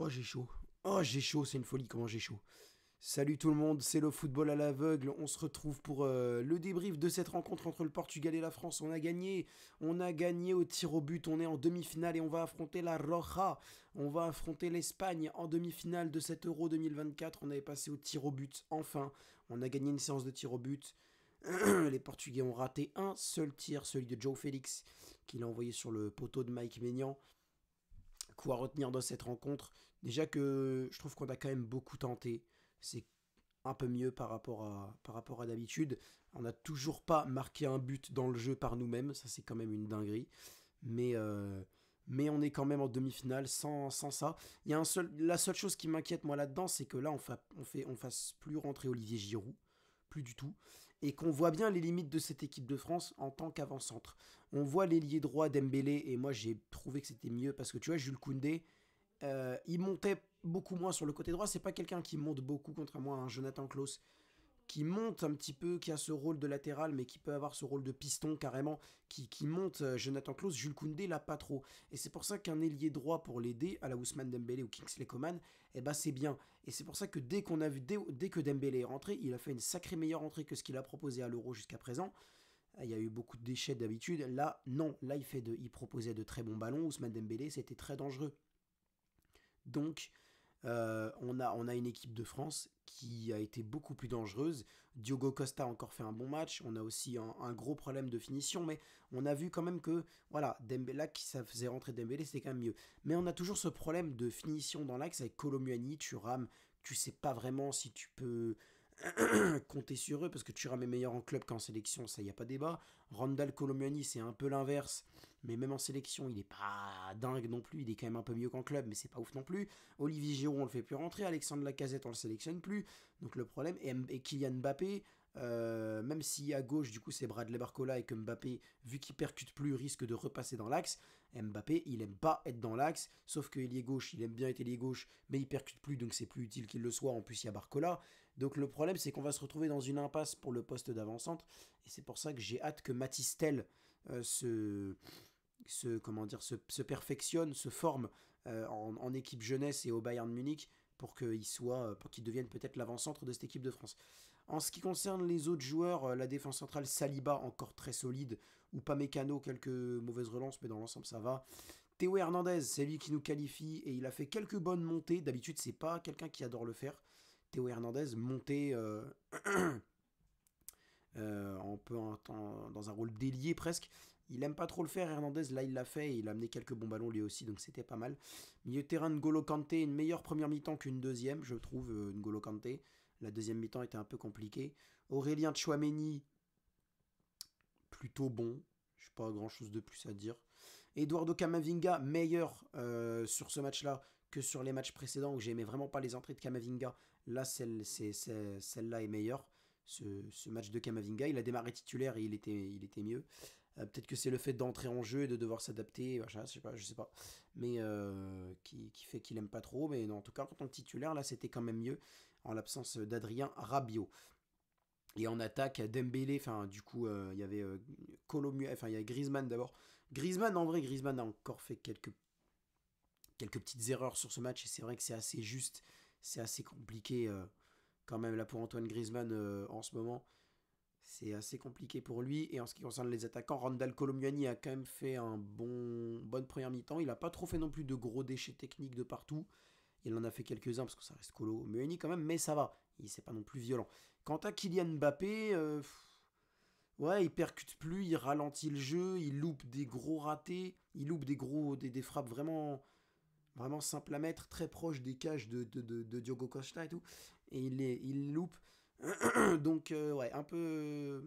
Oh, j'ai chaud. Oh, j'ai chaud, c'est une folie comment j'ai chaud. Salut tout le monde, c'est le football à l'aveugle. On se retrouve pour le débrief de cette rencontre entre le Portugal et la France. On a gagné au tir au but. On est en demi-finale et on va affronter la Roja. On va affronter l'Espagne en demi-finale de cet Euro 2024. On avait passé au tir au but, enfin. On a gagné une séance de tir au but. Les Portugais ont raté un seul tir, celui de Joe Félix, qu'il a envoyé sur le poteau de Mike Maignan. Quoi retenir dans cette rencontre? Déjà que je trouve qu'on a quand même beaucoup tenté. C'est un peu mieux par rapport à d'habitude. On n'a toujours pas marqué un but dans le jeu par nous-mêmes. Ça, c'est quand même une dinguerie. Mais, euh, mais on est quand même en demi-finale sans ça. La seule chose qui m'inquiète, moi, là-dedans, c'est que là, on fasse plus rentrer Olivier Giroud. Plus du tout. Et qu'on voit bien les limites de cette équipe de France en tant qu'avant-centre. On voit l'ailier droit Dembélé, et moi j'ai trouvé que c'était mieux parce que tu vois, Jules Koundé, il montait beaucoup moins sur le côté droit. C'est pas quelqu'un qui monte beaucoup, contrairement à un Jonathan Klaus, qui monte un petit peu, qui a ce rôle de latéral, mais qui peut avoir ce rôle de piston carrément, qui monte Jonathan Klaus. Jules Koundé l'a pas trop. Et c'est pour ça qu'un ailier droit pour l'aider, à la Ousmane Dembélé ou Kingsley Coman, eh ben c'est bien. Et c'est pour ça que dès que Dembélé est rentré, il a fait une sacrée meilleure entrée que ce qu'il a proposé à l'Euro jusqu'à présent. Il y a eu beaucoup de déchets d'habitude. Là, non. Là, il proposait de très bons ballons. Ousmane Dembélé, c'était très dangereux. Donc, on a une équipe de France qui a été beaucoup plus dangereuse. Diogo Costa a encore fait un bon match. On a aussi un gros problème de finition, mais on a vu quand même que, voilà, Dembélé, là, qui ça faisait rentrer Dembélé, c'était quand même mieux. Mais on a toujours ce problème de finition dans l'axe avec Kolo Muani, Thuram. Tu sais pas vraiment si tu peux compter sur eux parce que Thuram est meilleur en club qu'en sélection, ça y a pas débat. Randall Colomuani, c'est un peu l'inverse, mais même en sélection, il est pas dingue non plus, il est quand même un peu mieux qu'en club, mais c'est pas ouf non plus. Olivier Giroud, on le fait plus rentrer, Alexandre Lacazette, on le sélectionne plus. Donc le problème, et Kylian Mbappé, même si à gauche, du coup, c'est Bradley Barcola et que Mbappé, vu qu'il percute plus, risque de repasser dans l'axe. Mbappé, il aime pas être dans l'axe, sauf que ailier gauche, il aime bien être ailier gauche, mais il percute plus, donc c'est plus utile qu'il le soit. En plus, il y a Barcola. Donc le problème, c'est qu'on va se retrouver dans une impasse pour le poste d'avant-centre, et c'est pour ça que j'ai hâte que Mathys Tel comment dire, se perfectionne, se forme en équipe jeunesse et au Bayern Munich pour qu'il devienne peut-être l'avant-centre de cette équipe de France. En ce qui concerne les autres joueurs, la défense centrale, Saliba encore très solide, ou pas Mécano, quelques mauvaises relances, mais dans l'ensemble ça va. Théo Hernandez, c'est lui qui nous qualifie et il a fait quelques bonnes montées. D'habitude, c'est pas quelqu'un qui adore le faire. Théo Hernandez monté dans un rôle d'ailier presque. Il aime pas trop le faire, Hernandez. Là, il l'a fait et il a amené quelques bons ballons lui aussi, donc c'était pas mal. Milieu de terrain, N'Golo Kanté, une meilleure première mi-temps qu'une deuxième, je trouve, N'Golo Kanté. La deuxième mi-temps était un peu compliquée. Aurélien Tchouameni, plutôt bon. Je n'ai pas grand chose de plus à dire. Eduardo Camavinga, meilleur sur ce match-là que sur les matchs précédents où j'aimais vraiment pas les entrées de Camavinga. Là, celle-là est meilleure. Ce match de Camavinga, il a démarré titulaire et il était mieux. Peut-être que c'est le fait d'entrer en jeu et de devoir s'adapter, je sais pas. Mais qui fait qu'il aime pas trop. Mais non, en tout cas, en tant que titulaire, là, c'était quand même mieux en l'absence d'Adrien Rabiot. Et en attaque, Dembélé, enfin du coup, il y avait enfin il y a Griezmann d'abord. Griezmann, en vrai, Griezmann a encore fait quelques petites erreurs sur ce match et c'est vrai que c'est assez juste, c'est assez compliqué quand même là pour Antoine Griezmann en ce moment. C'est assez compliqué pour lui. Et en ce qui concerne les attaquants, Randal Colomuani a quand même fait bonne première mi-temps. Il n'a pas trop fait non plus de gros déchets techniques de partout. Il en a fait quelques-uns parce que ça reste Colo Muani quand même, mais ça va. C'est pas non plus violent. Quant à Kylian Mbappé, ouais, il percute plus, il ralentit le jeu, il loupe des gros ratés, il loupe des frappes vraiment simples à mettre, très proches des cages de Diogo Costa et tout. Et il loupe. Donc, ouais, un peu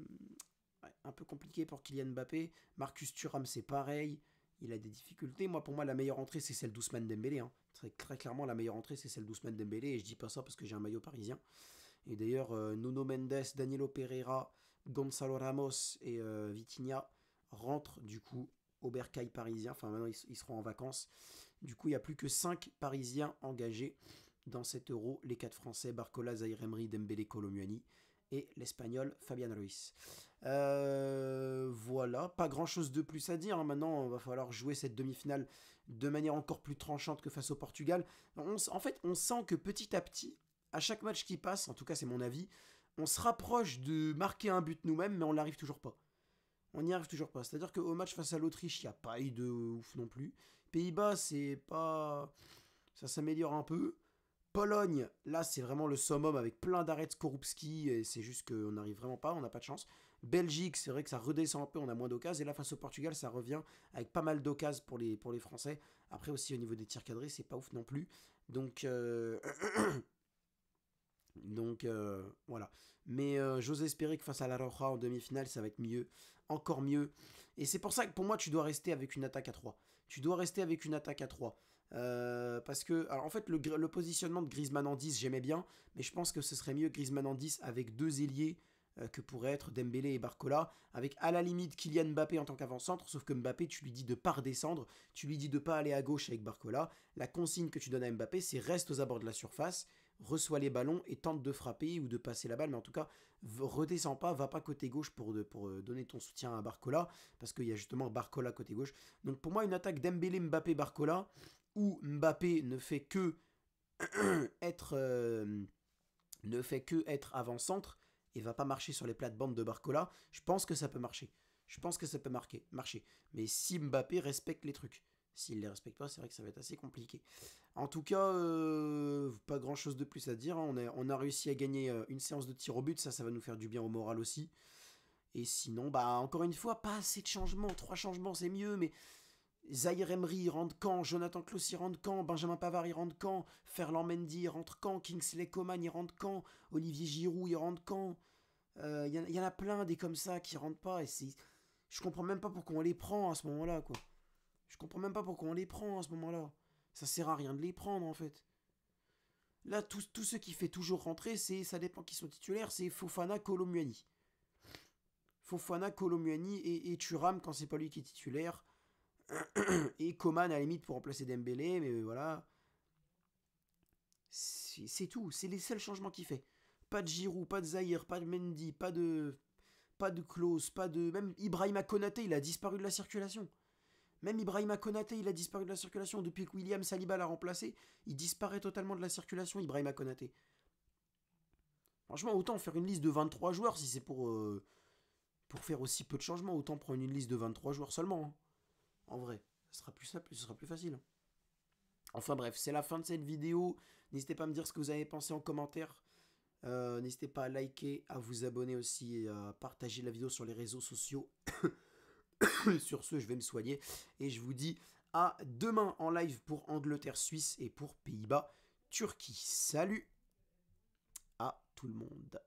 compliqué pour Kylian Mbappé. Marcus Thuram, c'est pareil. Il a des difficultés. Moi, pour moi, la meilleure entrée, c'est celle d'Ousmane Dembélé. Hein. Très clairement, la meilleure entrée, c'est celle d'Ousmane Dembélé. Et je dis pas ça parce que j'ai un maillot parisien. Et d'ailleurs, Nuno Mendes, Danilo Pereira, Gonzalo Ramos et Vitinha rentrent du coup au Bercail parisien. Enfin, maintenant, ils seront en vacances. Du coup, il n'y a plus que 5 Parisiens engagés dans cet euro. Les 4 Français, Barcola, Zaïre Emery, Dembélé, Colo Muani et l'Espagnol Fabian Ruiz. Voilà, pas grand chose de plus à dire, hein. Maintenant, il va falloir jouer cette demi-finale de manière encore plus tranchante que face au Portugal. En fait, on sent que petit à petit, à chaque match qui passe, en tout cas c'est mon avis, on se rapproche de marquer un but nous-mêmes, mais on n'arrive toujours pas. On n'y arrive toujours pas. C'est-à-dire qu'au match face à l'Autriche, il n'y a pas eu de ouf non plus. Pays-Bas, c'est pas. Ça s'améliore un peu. Pologne, là, c'est vraiment le summum avec plein d'arrêts de Skorupski. Et c'est juste qu'on n'arrive vraiment pas, on n'a pas de chance. Belgique, c'est vrai que ça redescend un peu, on a moins d'occasions. Et là, face au Portugal, ça revient avec pas mal d'occasions pour les Français. Après, aussi, au niveau des tirs cadrés, c'est pas ouf non plus. Donc, voilà. Mais j'ose espérer que face à la Roja en demi-finale, ça va être mieux. Encore mieux. Et c'est pour ça que pour moi, tu dois rester avec une attaque à 3. Tu dois rester avec une attaque à 3. Parce que, alors en fait, le positionnement de Griezmann en 10, j'aimais bien. Mais je pense que ce serait mieux Griezmann en 10 avec deux ailiers que pourraient être Dembélé et Barcola. Avec à la limite Kylian Mbappé en tant qu'avant-centre. Sauf que Mbappé, tu lui dis de pas redescendre. Tu lui dis de pas aller à gauche avec Barcola. La consigne que tu donnes à Mbappé, c'est reste aux abords de la surface, reçoit les ballons et tente de frapper ou de passer la balle, mais en tout cas, redescends pas, va pas côté gauche pour donner ton soutien à Barcola, parce qu'il y a justement Barcola côté gauche. Donc pour moi, une attaque Dembélé, Mbappé, Barcola, où Mbappé ne fait que être, ne fait que être avant-centre et va pas marcher sur les plates-bandes de Barcola, je pense que ça peut marcher. Je pense que ça peut marcher. Mais si Mbappé respecte les trucs. S'il les respecte pas, c'est vrai que ça va être assez compliqué. En tout cas, pas grand chose de plus à dire, hein. On a réussi à gagner une séance de tir au but, ça va nous faire du bien au moral aussi. Et sinon, bah encore une fois, pas assez de changements. 3 changements, c'est mieux, mais Zahir Emery, il rentre quand? Jonathan Klaus, il rentre quand? Benjamin Pavard, il rentre quand? Ferland Mendy, il rentre quand? Kingsley Coman, il rentre quand? Olivier Giroud, il rentre quand? Y en a plein des comme ça qui rentrent pas. Et c'est. Je comprends même pas pourquoi on les prend à ce moment-là, quoi. Je comprends même pas pourquoi on les prend à ce moment-là. Ça sert à rien de les prendre, en fait. Là, tout ce qui fait toujours rentrer, ça dépend qui sont titulaires, c'est Fofana, Kolomuani. Fofana, Kolomuani et Thuram quand c'est pas lui qui est titulaire. Et Coman à la limite pour remplacer Dembélé, mais voilà. C'est tout, c'est les seuls changements qu'il fait. Pas de Giroud, pas de Zahir, pas de Mendy, pas de Klose, pas de... Même Ibrahima Konaté, il a disparu de la circulation. Même Ibrahima Konaté, il a disparu de la circulation. Depuis que William Saliba l'a remplacé, il disparaît totalement de la circulation, Ibrahima Konaté. Franchement, autant faire une liste de 23 joueurs si c'est pour faire aussi peu de changements. Autant prendre une liste de 23 joueurs seulement, hein. En vrai, ce sera plus simple, ce sera plus facile. Enfin bref, c'est la fin de cette vidéo. N'hésitez pas à me dire ce que vous avez pensé en commentaire. N'hésitez pas à liker, à vous abonner aussi et à partager la vidéo sur les réseaux sociaux. Sur ce, je vais me soigner et je vous dis à demain en live pour Angleterre-Suisse et pour Pays-Bas-Turquie. Salut à tout le monde.